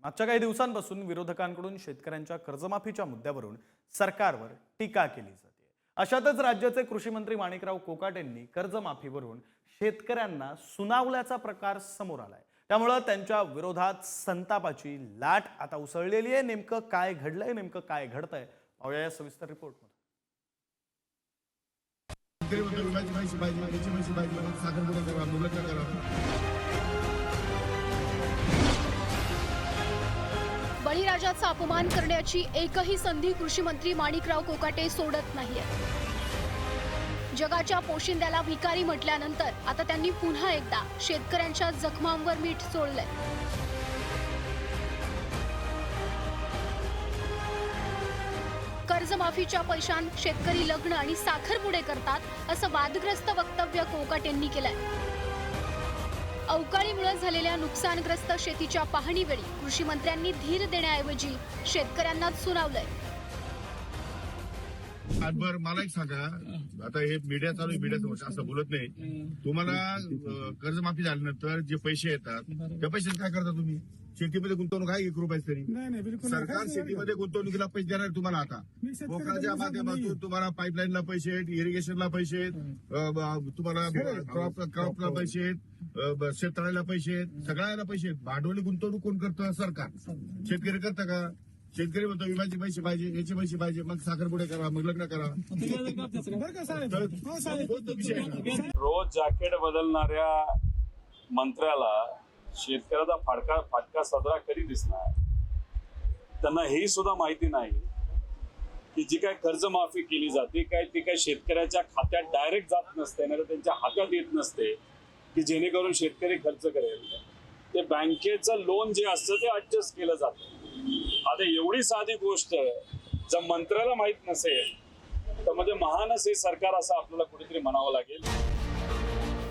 मागच्या काही दिवसांपासून विरोधकांकडून शेतकऱ्यांच्या कर्जमाफीच्या मुद्द्यावरून सरकारवर टीका केली जाते। अशातच राज्याचे कृषी मंत्री माणिकराव कोकाटेंनी कर्जमाफीवरून शेतकऱ्यांना सुनावल्याचा प्रकार समोर आलाय। त्यामुळे त्यांच्या विरोधात संतापाची लाट आता उसळलेली आहे। नेमकं काय घडलंय, नेमकं काय घडतंय पाहूया या सविस्तर रिपोर्टमध्ये। बळीराजाचा अपमान करण्याची एकही संधी कृषी मंत्री माणिकराव कोकाटे सोडत नाहीये। जगाच्या पोशिंद्याला भिकारी म्हटल्यानंतर आता त्यांनी पुन्हा एकदा शेतकऱ्यांच्या जखमांवर मीठ चोळलंय। कर्जमाफीच्या पैशांत शेतकरी लग्न आणि साखरपुडे करतात असं वादग्रस्त वक्तव्य कोकाटेंनी केलंय। अवकाळीमुळे झालेल्या नुकसानग्रस्त शेतीच्या पाहणीवेळी कृषी मंत्र्यांनी धीर देण्याऐवजी शेतकऱ्यांना सुनावलंय। आजभर मला एक सांगा, आता हे मीडिया चालू आहे, मीडिया असं बोलत नाही। तुम्हाला कर्जमाफी झाल्यानंतर जे पैसे येतात त्या पैशात काय करता तुम्ही? शेतीमध्ये गुंतवणूक आहे 1 रुपयाच तरी? सरकार शेतीमध्ये गुंतवणुकीला पैसे देणार तुम्हाला। आता कोकणाच्या माध्यमातून तुम्हाला पाईपलाईनला पैसे आहेत, इरिगेशनला पैसे आहेत, तुम्हाला क्रॉपला पैसे आहेत, शेततळ्याला पैसे आहेत, सगळ्याला पैसे आहेत। भांडवली गुंतवणूक कोण करतं? सरकार। शेतकरी करतं का? शेतकरी म्हणतो विम्याचे पैसे पाहिजे, याचे पैसे पाहिजे, मग साखरपुडे करा, मग लग्न करा। रोज जॅकेट बदलणाऱ्या मंत्र्याला शेतकऱ्याचा फाटका सदरा कधी दिसणार? त्यांना हे सुद्धा माहिती नाही की जी काय कर्जमाफी केली जाते काय ती काय शेतकऱ्याच्या खात्यात डायरेक्ट जात नसते, नाही तर त्यांच्या हातात येत नसते की जेणेकरून शेतकरी खर्च करेल। ते बँकेचं लोन जे असतं ते ऍडजस्ट केलं जातं। आता एवढी साधी गोष्ट जर मंत्र्याला माहित नसेल तर म्हणजे महानच हे सरकार असं आपल्याला कुठेतरी म्हणावं लागेल।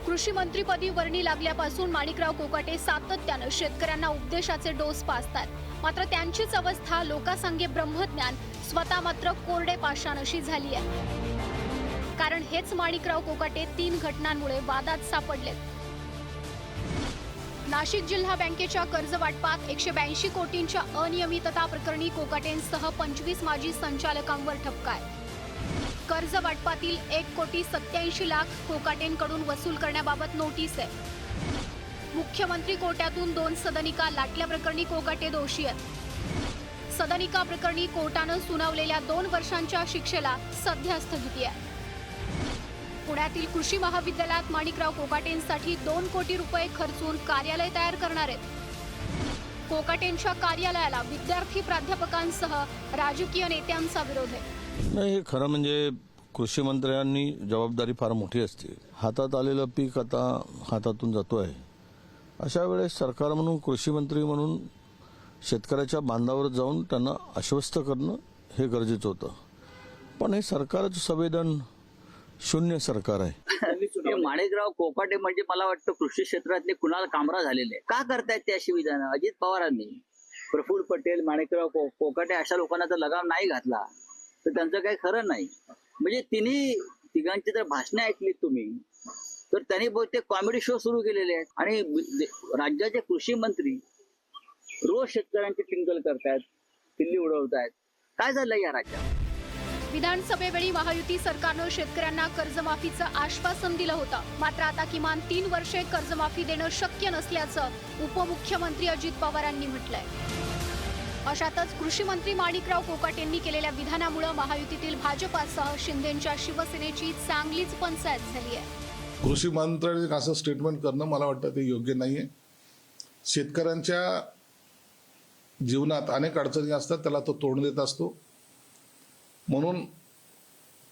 कृषी मंत्रीपदी वर्णी लागल्यापासून माणिकराव कोकाटे सातत्यानं शेतकऱ्यांना उपदेशाचे डोस पाजतात। मात्र त्यांचीच अवस्था लोकांसांगे ब्रह्मज्ञान, स्वतः मात्र कोरडे पाषाण अशी झाली आहे। कारण हेच माणिकराव कोकाटे 3 घटनांमुळे वादात सापडलेत। नाशिक जिल्हा बँकेच्या कर्ज वाटपात 182 कोटींच्या अनियमितता प्रकरणी कोकाटेंसह 25 माजी संचालकांवर ठपका आहे। कर्ज वाटपातील 1,87,00,000 कोकाटेंकडून वसूल करण्याबाबत नोटीस आहे। मुख्यमंत्री कोट्यातून 2 सदनिका लाटल्याप्रकरणी कोकाटे दोषी आहेत। सदनिका प्रकरणी कोर्टानं सुनावलेल्या 2 वर्षांच्या शिक्षेला सध्या स्थगिती आहे। पुण्यातील कृषी महाविद्यालयात माणिकराव कोकाटेंसाठी 2 कोटी रुपये खर्चून कार्यालय तयार करणार आहेत। कोकाटेंच्या कार्यालयाला विद्यार्थी प्राध्यापकांसह राजकीय नेत्यांचा विरोध आहे। नाही, हे खरं म्हणजे कृषी मंत्र्यांनी जबाबदारी फार मोठी असते। हातात आलेलं पीक आता हातातून जातो आहे। अशा वेळेस सरकार म्हणून, कृषी मंत्री म्हणून शेतकऱ्याच्या बांधावर जाऊन त्यांना आश्वस्त करणं हे गरजेचं होतं। पण हे सरकारच संवेदन शून्य सरकार आहे। माणिकराव कोकाटे म्हणजे मला वाटतं कृषी क्षेत्रातले कुणाल कामरा झालेले। का करतायत ते अशी विधानं? अजित पवारांनी, प्रफुल्ल पटेल, माणिकराव कोकाटे अशा लोकांना जर लगाम नाही घातला तर त्यांचं काही खरं नाही। म्हणजे तिघांची जर भाषणं ऐकलीत तुम्ही तर त्यांनी बहुतेक कॉमेडी शो सुरू केलेले आहेत। आणि राज्याचे कृषी मंत्री रोज शेतकऱ्यांची टिंगल करतायत, दिल्ली उडवतायत। काय झालंय या राज्यात? विधानसभेवेळी महायुती सरकारनं शेतकऱ्यांना कर्जमाफीचं आश्वासन दिलं होतं। मात्र आता किमान 3 वर्षे कर्जमाफी देणं शक्य नसल्याचं उपमुख्यमंत्री अजित पवारांनी म्हटलंय। अशातच कृषी मंत्री माणिकराव कोकाटेंनी केलेल्या विधानामुळे महायुतीतील भाजपासह शिंदेच्या शिवसेनेची चांगलीच पंचायत झाली आहे। कृषी मंत्र्यांनी असं स्टेटमेंट करणं मला वाटतं ते योग्य नाहीये। शेतकऱ्यांच्या जीवनात अनेक अडचणी असतात, त्याला तो तोंड देत असतो। म्हणून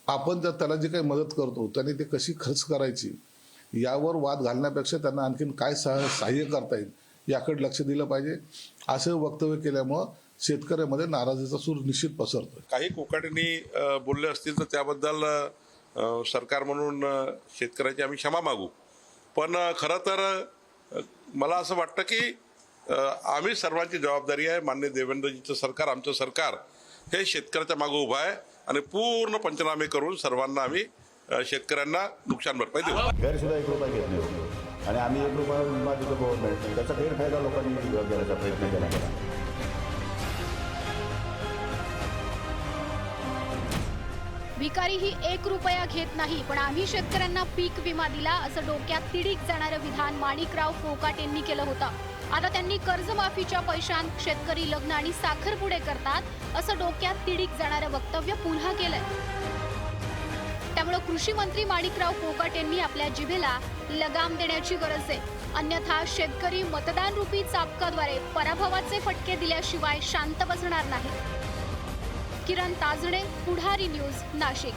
आपण जर त्याला जी काही मदत करतो त्याने ते कशी खर्च करायची यावर वाद घालण्यापेक्षा त्यांना आणखीन काय सहाय्य करता येईल याकडे लक्ष दिलं पाहिजे। असं वक्तव्य केल्यामुळं शेतकऱ्यामध्ये नाराजीचा सूर निश्चित पसरतो। काही कोकाटेंनी बोलले असतील तर त्याबद्दल सरकार म्हणून शेतकऱ्याची आम्ही क्षमा मागू। पण खरं तर मला असं वाटतं की आम्ही सर्वांची जबाबदारी आहे। माननीय देवेंद्रजीचं सरकार, आमचं सरकार हे शेतकऱ्याच्या मागे उभं आहे आणि पूर्ण पंचनामे करून सर्वांना आम्ही शेतकऱ्यांना नुकसान भरपाई देऊ। गैरसुद्धा 1 रुपया घेत नाही आणि आम्ही 1 रुपया विमा देतो गव्हर्नमेंट, त्याचा गैरफायदा लोकांनी घेण्याचा प्रयत्न केला। भिकारीही 1 रुपया घेत नाही, पण आम्ही शेतकऱ्यांना पीक विमा दिला असं डोक्यात तिडीक जाणारं विधान माणिकराव कोकाट यांनी केलं होतं. आता त्यांनी कर्जमाफीच्या पैशांत शेतकरी लग्न आणि साखरपुडे करतात असं डोक्यात तिडीक जाणारं वक्तव्य पुन्हा केलंय. त्यामुळे कृषी मंत्री माणिकराव कोकाट यांनी आपल्या जिभेला लगाम देण्याची गरज आहे. अन्यथा शेतकरी मतदान रूपी चाबकाद्वारे पराभवाचे फटके दिल्याशिवाय शांत बसणार नाही. किरण ताजणे, पुढारी न्यूज, नाशिक.